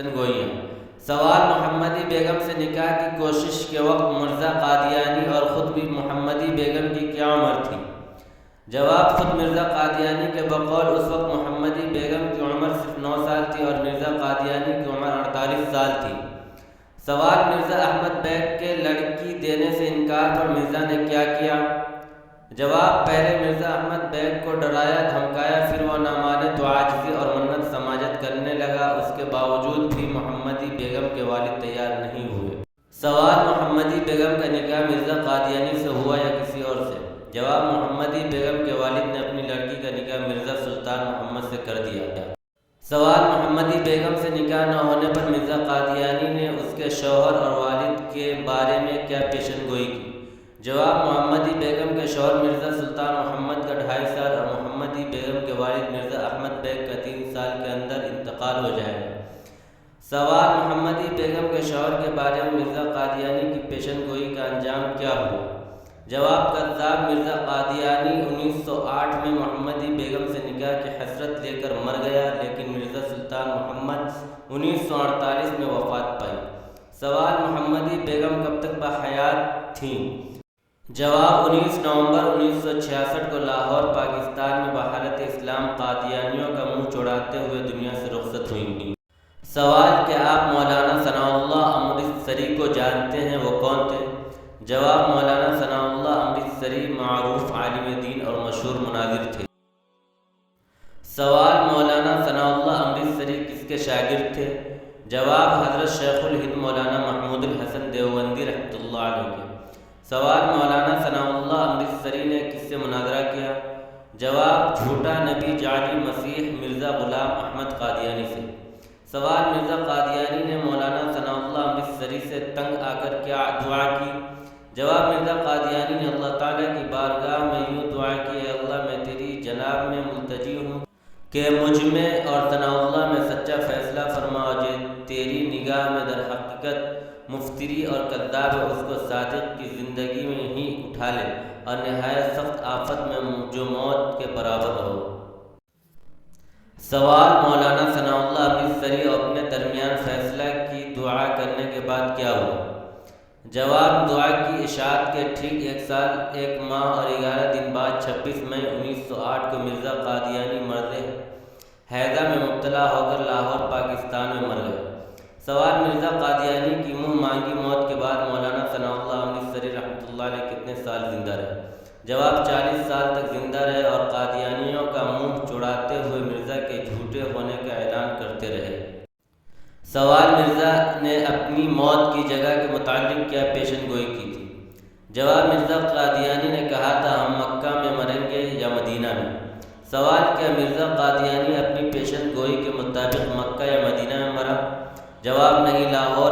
گوئیاں۔ سوال: محمدی بیگم سے نکاح کی کوشش کے وقت مرزا قادیانی اور خود بھی محمدی بیگم کی کیا عمر تھی؟ جواب: خود مرزا قادیانی کے بقول اس وقت محمدی بیگم کی عمر صرف 9 سال تھی اور مرزا قادیانی کی عمر 48 سال تھی۔ سوال: مرزا احمد بیگ کے لڑکی دینے سے انکار پر مرزا نے کیا کیا؟ جواب: پہلے مرزا احمد بیگ کو ڈرایا دھمکایا، پھر وہ نہ مانے تو عاجزی اور منت سماجت کرنے لگا۔ اس کے باوجود بھی محمدی بیگم کے والد تیار نہیں ہوئے۔ سوال: محمدی بیگم کا نکاح مرزا قادیانی سے ہوا یا کسی اور سے؟ جواب: محمدی بیگم کے والد نے اپنی لڑکی کا نکاح مرزا سلطان محمد سے کر دیا۔ سوال: محمدی بیگم سے نکاح نہ ہونے پر مرزا قادیانی نے اس کے شوہر اور والد کے بارے میں کیا پیشن گوئی کی؟ جواب: محمدی بیگم کے شوہر مرزا سلطان محمد کا 2.5 سال اور محمدی بیگم کے والد مرزا احمد بیگ کا 3 سال کے اندر انتقال ہو جائے گا۔ سوال: محمدی بیگم کے شوہر کے بارے میں مرزا قادیانی کی پیشن گوئی کا انجام کیا ہوا؟ جواب: کذاب مرزا قادیانی 1908 میں محمدی بیگم سے نکاح کی حسرت لے کر مر گیا، لیکن مرزا سلطان محمد 1948 میں وفات پائی۔ سوال: محمدی بیگم کب تک باحیات تھیں؟ جواب: 19 نومبر 1966 کو لاہور، پاکستان میں بحالت اسلام قادیانیوں کا منہ چڑھاتے ہوئے دنیا سے رخصت ہوئیں۔ سوال: کیا آپ مولانا ثناءاللہ امرتسری کو جانتے ہیں؟ وہ کون تھے؟ جواب: مولانا ثناءاللہ امرتسری معروف عالم دین اور مشہور مناظر تھے۔ سوال: مولانا ثناءاللہ امرتسری کس کے شاگرد تھے؟ جواب: حضرت شیخ الہند مولانا محمود الحسن دیوبندی رحمۃ اللہ علیہ کے۔ سوال: مولانا ثناءاللہ امرتسری نے کس سے مناظرہ کیا؟ جواب: جھوٹا نبی جعلی مسیح مرزا غلام احمد قادیانی سے۔ سوال: مرزا قادیانی نے مولانا ثناءاللہ امرتسری سے تنگ آ کر کیا دعا کی؟ جواب: مرزا قادیانی نے اللہ تعالیٰ کی بارگاہ میں یوں دعا کی: اے اللہ، میں تیری جناب میں ملتجی ہوں کہ مجھ میں اور ثناءاللہ میں سچا فیصلہ فرما، اور جو تیری نگاہ میں در حقیقت مفتری اور کذاب ہے اس کو صادق کی زندگی میں ہی اٹھا لے، اور نہایت سخت آفت میں جو موت کے برابر ہو۔ سوال: مولانا ثناءاللہ امرتسری اور اپنے درمیان فیصلہ کی دعا کرنے کے بعد کیا ہوا؟ جواب: دعا کی اشاعت کے ٹھیک 1 سال 1 ماہ اور 11 دن بعد 26 مئی 1908 کو مرزا قادیانی مرض ہیضہ میں مبتلا ہو کر لاہور، پاکستان میں مر گئے۔ سوال: مرزا قادیانی کی منہ مانگی موت کے بعد مولانا ثناءاللہ امرتسری رحمۃ اللہ علیہ کتنے سال زندہ رہے؟ جواب: 40 سال تک زندہ رہے اور قادیانیوں کا منہ چڑھاتے ہوئے مرزا کے جھوٹے ہونے کا اعلان کرتے رہے۔ سوال: مرزا نے اپنی موت کی جگہ کے متعلق کیا پیشن گوئی کی تھی؟ جواب: مرزا قادیانی نے کہا تھا ہم مکہ میں مریں گے یا مدینہ میں۔ سوال: کیا مرزا قادیانی اپنی پیشن گوئی کے مطابق مکہ یا مدینہ میں مرا؟ جواب: نہیں، لاہور